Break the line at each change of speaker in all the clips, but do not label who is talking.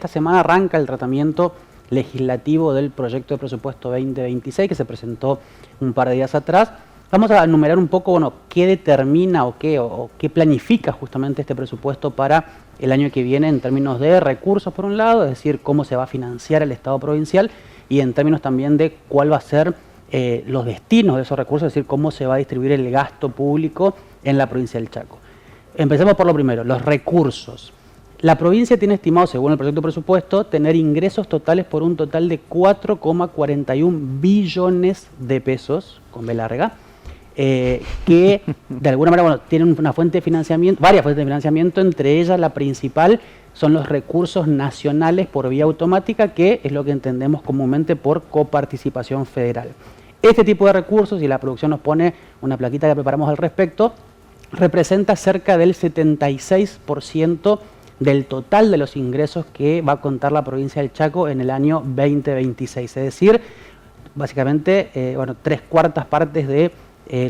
esta semana arranca el tratamiento legislativo del proyecto de presupuesto 2026 que se presentó un par de días atrás. Vamos a enumerar un poco, bueno, qué determina o qué planifica justamente este presupuesto para el año que viene en términos de recursos por un lado, es decir, cómo se va a financiar el Estado provincial, y en términos también de cuál va a ser los destinos de esos recursos, es decir, cómo se va a distribuir el gasto público en la provincia del Chaco. Empecemos por lo primero, los recursos. La provincia tiene estimado, según el proyecto de presupuesto, tener ingresos totales por un total de 4,41 billones de pesos, con B larga, que de alguna manera, bueno, tienen una fuente de financiamiento, varias fuentes de financiamiento, entre ellas la principal son los recursos nacionales por vía automática, que es lo que entendemos comúnmente por coparticipación federal. Este tipo de recursos, y la producción nos pone una plaquita que preparamos al respecto, representa cerca del 76% del total de los ingresos que va a contar la provincia del Chaco en el año 2026. Es decir, básicamente, bueno, 3/4 partes de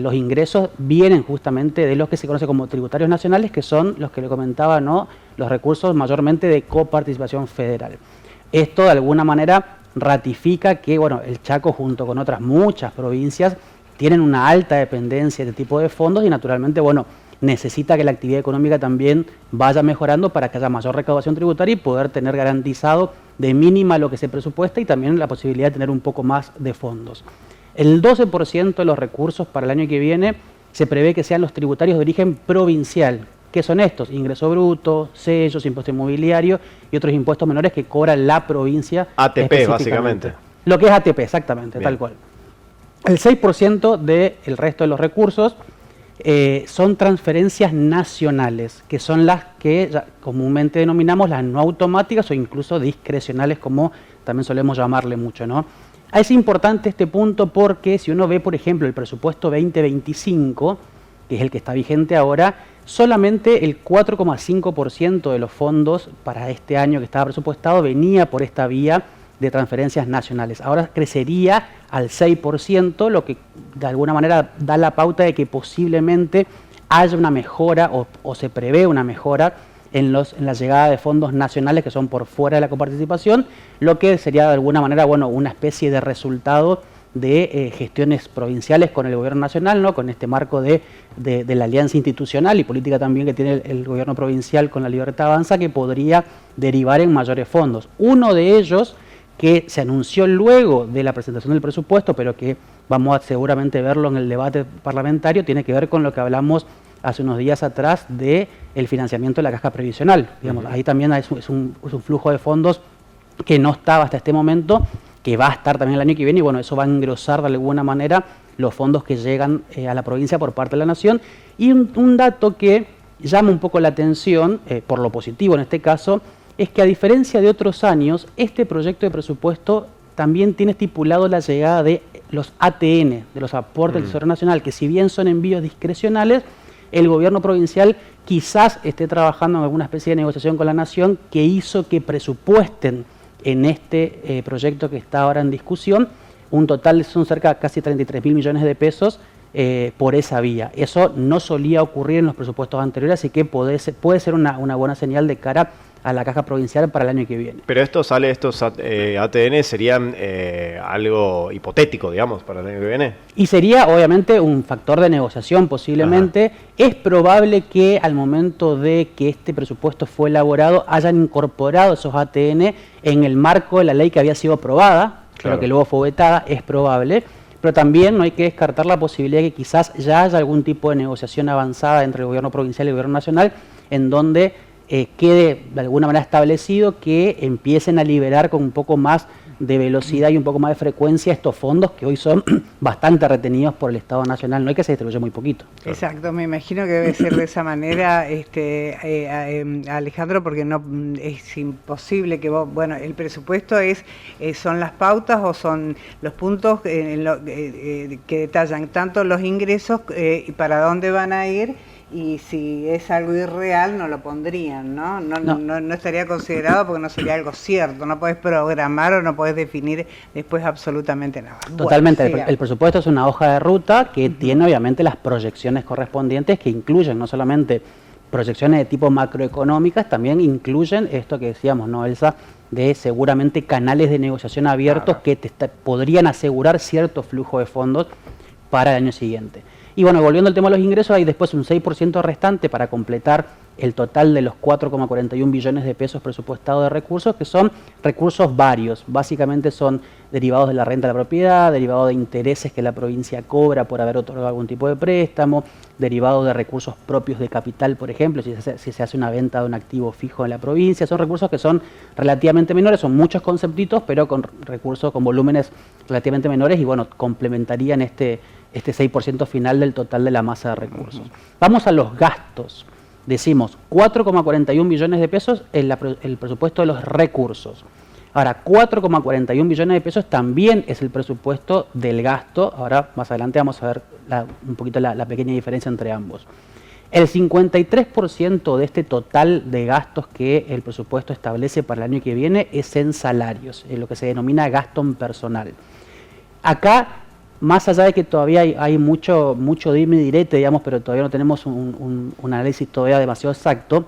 los ingresos vienen justamente de los que se conoce como tributarios nacionales, que son los que le comentaba, ¿no?, los recursos mayormente de coparticipación federal. Esto de alguna manera ratifica que, bueno, el Chaco junto con otras muchas provincias tienen una alta dependencia de este tipo de fondos y naturalmente, bueno, necesita que la actividad económica también vaya mejorando para que haya mayor recaudación tributaria y poder tener garantizado de mínima lo que se presupuesta y también la posibilidad de tener un poco más de fondos. El 12% de los recursos para el año que viene se prevé que sean los tributarios de origen provincial. ¿Qué son estos? Ingreso bruto, sellos, impuesto inmobiliario y otros impuestos menores que cobra la provincia.
ATP, básicamente.
Lo que es ATP, exactamente, bien, tal cual. El 6% del resto de los recursos son transferencias nacionales, que son las que comúnmente denominamos las no automáticas o incluso discrecionales, como también solemos llamarle mucho, ¿no? Es importante este punto porque si uno ve, por ejemplo, el presupuesto 2025, que es el que está vigente ahora, solamente el 4,5% de los fondos para este año que estaba presupuestado venía por esta vía de transferencias nacionales. Ahora crecería al 6%, lo que de alguna manera da la pauta de que posiblemente haya una mejora o se prevé una mejora en la llegada de fondos nacionales que son por fuera de la coparticipación, lo que sería de alguna manera, bueno, una especie de resultado de gestiones provinciales con el gobierno nacional, ¿no?, con este marco de la alianza institucional y política también que tiene el gobierno provincial con la Libertad Avanza, que podría derivar en mayores fondos. Uno de ellos, que se anunció luego de la presentación del presupuesto, pero que vamos a seguramente verlo en el debate parlamentario, tiene que ver con lo que hablamos hace unos días atrás de el financiamiento de la caja previsional. Digamos, ahí también es un flujo de fondos que no estaba hasta este momento, que va a estar también el año que viene, y bueno, eso va a engrosar de alguna manera los fondos que llegan a la provincia por parte de la Nación. Y un dato que llama un poco la atención, por lo positivo en este caso, es que a diferencia de otros años, este proyecto de presupuesto también tiene estipulado la llegada de los ATN, de los aportes del Tesoro Nacional, que si bien son envíos discrecionales, el gobierno provincial quizás esté trabajando en alguna especie de negociación con la Nación que hizo que presupuesten en este proyecto que está ahora en discusión. Un total son cerca de casi 33.000 millones de pesos por esa vía. Eso no solía ocurrir en los presupuestos anteriores, así que puede ser una buena señal de cara a la caja provincial para el año que viene.
Pero estos ATN serían algo hipotético, digamos, para el año que viene.
Y sería obviamente un factor de negociación posiblemente. Ajá. Es probable que al momento de que este presupuesto fue elaborado hayan incorporado esos ATN en el marco de la ley que había sido aprobada, claro, pero que luego fue vetada, es probable. Pero también no hay que descartar la posibilidad de que quizás ya haya algún tipo de negociación avanzada entre el gobierno provincial y el gobierno nacional, en donde quede de alguna manera establecido que empiecen a liberar con un poco más de velocidad y un poco más de frecuencia estos fondos que hoy son bastante retenidos por el Estado Nacional, no hay que se distribuye muy poquito.
Exacto, me imagino que debe ser de esa manera, Alejandro, porque no es imposible que vos, bueno, el presupuesto son las pautas o son los puntos que detallan tanto los ingresos y para dónde van a ir. Y si es algo irreal no lo pondrían, ¿no? No estaría considerado porque no sería algo cierto. No podés programar o no podés definir después absolutamente nada.
Totalmente. Bueno, el presupuesto es una hoja de ruta que tiene obviamente las proyecciones correspondientes que incluyen no solamente proyecciones de tipo macroeconómicas, también incluyen esto que decíamos, ¿no, Elsa? de seguramente canales de negociación abiertos que podrían asegurar cierto flujo de fondos para el año siguiente. Y bueno, volviendo al tema de los ingresos, hay después un 6% restante para completar el total de los 4,41 billones de pesos presupuestados de recursos, que son recursos varios. Básicamente son derivados de la renta de la propiedad, derivados de intereses que la provincia cobra por haber otorgado algún tipo de préstamo, derivados de recursos propios de capital, por ejemplo, si se hace una venta de un activo fijo en la provincia. Son recursos que son relativamente menores, son muchos conceptitos, pero con recursos con volúmenes relativamente menores y bueno, complementarían este 6% final del total de la masa de recursos. Vamos a los gastos. Decimos 4,41 billones de pesos el presupuesto de los recursos. Ahora, 4,41 billones de pesos también es el presupuesto del gasto. Ahora, más adelante vamos a ver un poquito la pequeña diferencia entre ambos. El 53% de este total de gastos que el presupuesto establece para el año que viene es en salarios, en lo que se denomina gasto en personal. Acá, más allá de que todavía hay mucho dime y direte, digamos, pero todavía no tenemos un análisis todavía demasiado exacto,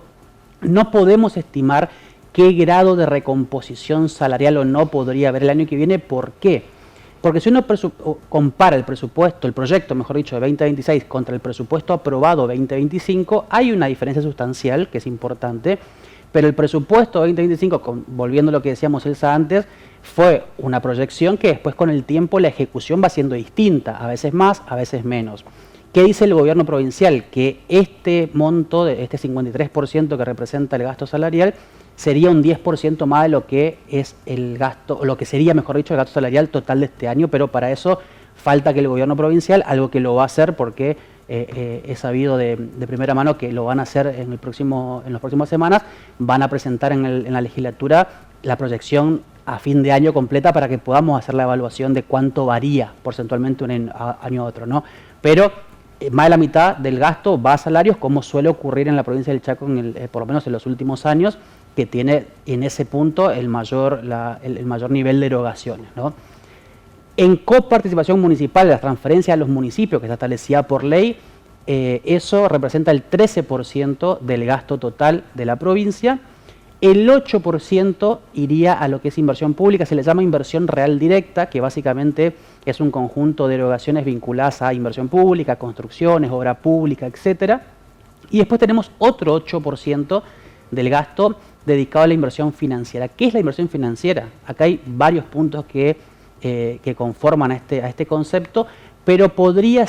no podemos estimar qué grado de recomposición salarial o no podría haber el año que viene. ¿Por qué? Porque si uno compara el proyecto, mejor dicho, de 2026 contra el presupuesto aprobado 2025, hay una diferencia sustancial que es importante, pero el presupuesto 2025, volviendo a lo que decíamos Elsa antes, fue una proyección que después con el tiempo la ejecución va siendo distinta, a veces más, a veces menos. ¿Qué dice el gobierno provincial? Que este monto, este 53% que representa el gasto salarial, sería un 10% más de lo que es el gasto, o lo que sería, mejor dicho, el gasto salarial total de este año, pero para eso falta que el gobierno provincial, algo que lo va a hacer porque he sabido de primera mano que lo van a hacer en las próximas semanas, van a presentar en la legislatura la proyección a fin de año completa para que podamos hacer la evaluación de cuánto varía porcentualmente un año a otro, ¿no? Pero más de la mitad del gasto va a salarios, como suele ocurrir en la provincia del Chaco, por lo menos en los últimos años, que tiene en ese punto el mayor nivel de erogaciones, ¿no? En coparticipación municipal, las transferencias a los municipios que está establecida por ley, eso representa el 13% del gasto total de la provincia. El 8% iría a lo que es inversión pública, se le llama inversión real directa, que básicamente es un conjunto de erogaciones vinculadas a inversión pública, construcciones, obra pública, etc. Y después tenemos otro 8% del gasto dedicado a la inversión financiera. ¿Qué es la inversión financiera? Acá hay varios puntos que conforman a este concepto, pero podría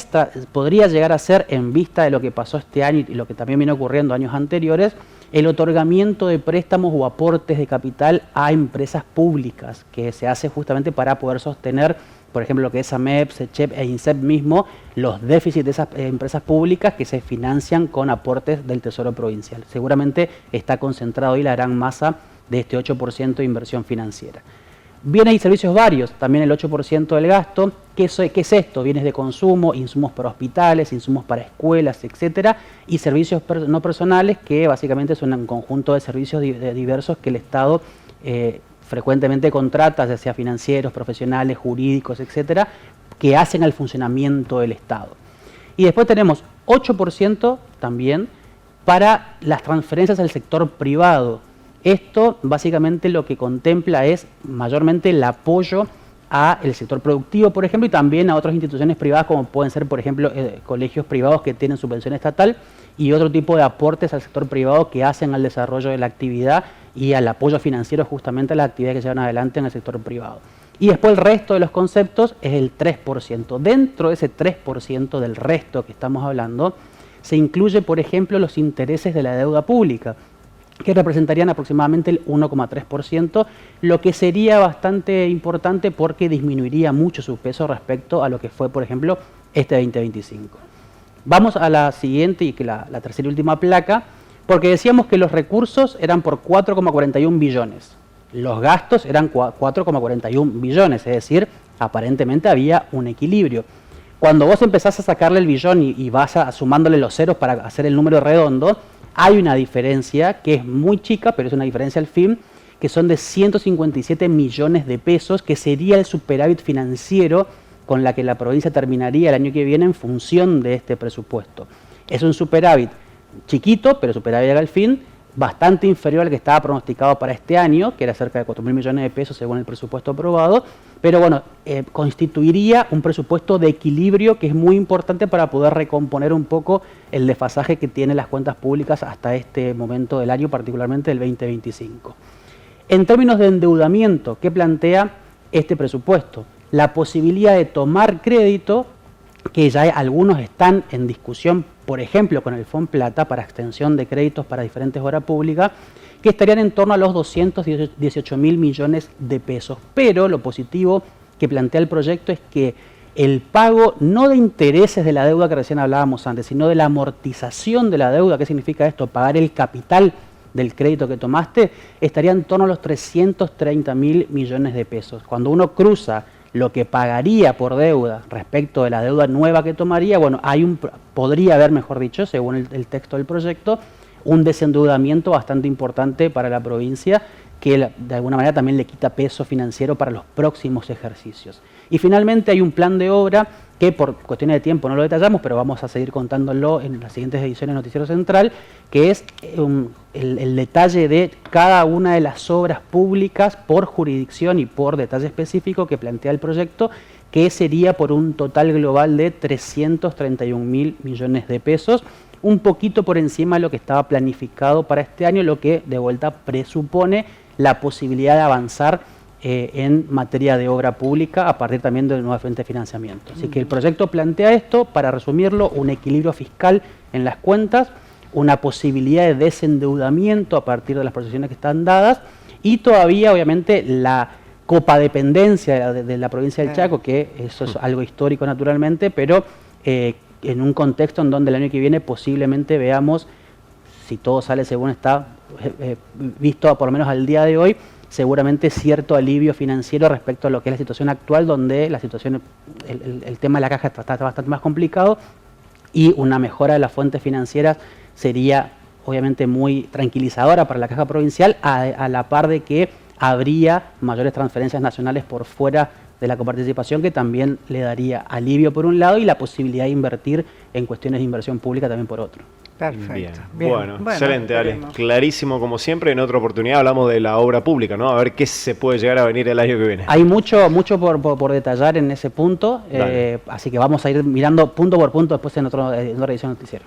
llegar a ser, en vista de lo que pasó este año y lo que también viene ocurriendo años anteriores, el otorgamiento de préstamos o aportes de capital a empresas públicas, que se hace justamente para poder sostener, por ejemplo, lo que es AMEP, SECHEP e INSEP mismo, los déficits de esas empresas públicas que se financian con aportes del Tesoro Provincial. Seguramente está concentrado ahí la gran masa de este 8% de inversión financiera. Bienes y servicios varios, también el 8% del gasto. ¿Qué es esto? Bienes de consumo, insumos para hospitales, insumos para escuelas, etcétera, y servicios no personales, que básicamente son un conjunto de servicios diversos que el Estado frecuentemente contrata, ya sea financieros, profesionales, jurídicos, etcétera, que hacen al funcionamiento del Estado. Y después tenemos 8% también para las transferencias al sector privado. Esto básicamente lo que contempla es mayormente el apoyo al sector productivo, por ejemplo, y también a otras instituciones privadas como pueden ser, por ejemplo, colegios privados que tienen subvención estatal y otro tipo de aportes al sector privado que hacen al desarrollo de la actividad y al apoyo financiero justamente a las actividades que se llevan adelante en el sector privado. Y después el resto de los conceptos es el 3%. Dentro de ese 3% del resto que estamos hablando, se incluye, por ejemplo, los intereses de la deuda pública, que representarían aproximadamente el 1,3%, lo que sería bastante importante porque disminuiría mucho su peso respecto a lo que fue, por ejemplo, este 2025. Vamos a la siguiente y que la tercera y última placa, porque decíamos que los recursos eran por 4,41 billones. Los gastos eran 4,41 billones, es decir, aparentemente había un equilibrio. Cuando vos empezás a sacarle el billón y vas sumándole los ceros para hacer el número redondo, hay una diferencia que es muy chica, pero es una diferencia al fin, que son de 157 millones de pesos, que sería el superávit financiero con la que la provincia terminaría el año que viene en función de este presupuesto. Es un superávit chiquito, pero superávit al fin, bastante inferior al que estaba pronosticado para este año, que era cerca de 4.000 millones de pesos según el presupuesto aprobado, pero bueno, constituiría un presupuesto de equilibrio que es muy importante para poder recomponer un poco el desfasaje que tienen las cuentas públicas hasta este momento del año, particularmente del 2025. En términos de endeudamiento, ¿qué plantea este presupuesto? La posibilidad de tomar crédito, que ya algunos están en discusión, por ejemplo, con el Fomplata para extensión de créditos para diferentes obras públicas, que estarían en torno a los 218.000 millones de pesos. Pero lo positivo que plantea el proyecto es que el pago no de intereses de la deuda que recién hablábamos antes, sino de la amortización de la deuda. ¿Qué significa esto? Pagar el capital del crédito que tomaste, estaría en torno a los 330.000 millones de pesos. Cuando uno cruza lo que pagaría por deuda respecto de la deuda nueva que tomaría, bueno, podría haber, mejor dicho, según el texto del proyecto, un desendeudamiento bastante importante para la provincia que de alguna manera también le quita peso financiero para los próximos ejercicios. Y finalmente hay un plan de obra que por cuestiones de tiempo no lo detallamos, pero vamos a seguir contándolo en las siguientes ediciones de Noticiero Central, que es el detalle de cada una de las obras públicas por jurisdicción y por detalle específico que plantea el proyecto, que sería por un total global de 331.000 millones de pesos, un poquito por encima de lo que estaba planificado para este año, lo que de vuelta presupone la posibilidad de avanzar en materia de obra pública a partir también de nueva fuente de financiamiento. Así que el proyecto plantea esto, para resumirlo, un equilibrio fiscal en las cuentas, una posibilidad de desendeudamiento a partir de las proyecciones que están dadas y todavía obviamente la copadependencia de la provincia del Chaco, que eso es algo histórico naturalmente, pero en un contexto en donde el año que viene posiblemente veamos, si todo sale según está visto por lo menos al día de hoy, seguramente cierto alivio financiero respecto a lo que es la situación actual, donde la situación, el tema de la caja está bastante más complicado y una mejora de las fuentes financieras sería obviamente muy tranquilizadora para la caja provincial, a la par de que habría mayores transferencias nacionales por fuera de la coparticipación, que también le daría alivio por un lado y la posibilidad de invertir en cuestiones de inversión pública también por otro.
Perfecto.
Bien. Bueno, excelente, Ale. Clarísimo como siempre. En otra oportunidad hablamos de la obra pública, ¿no? A ver qué se puede llegar a venir el año que viene.
Hay mucho por detallar en ese punto, así que vamos a ir mirando punto por punto después en otra edición noticiero.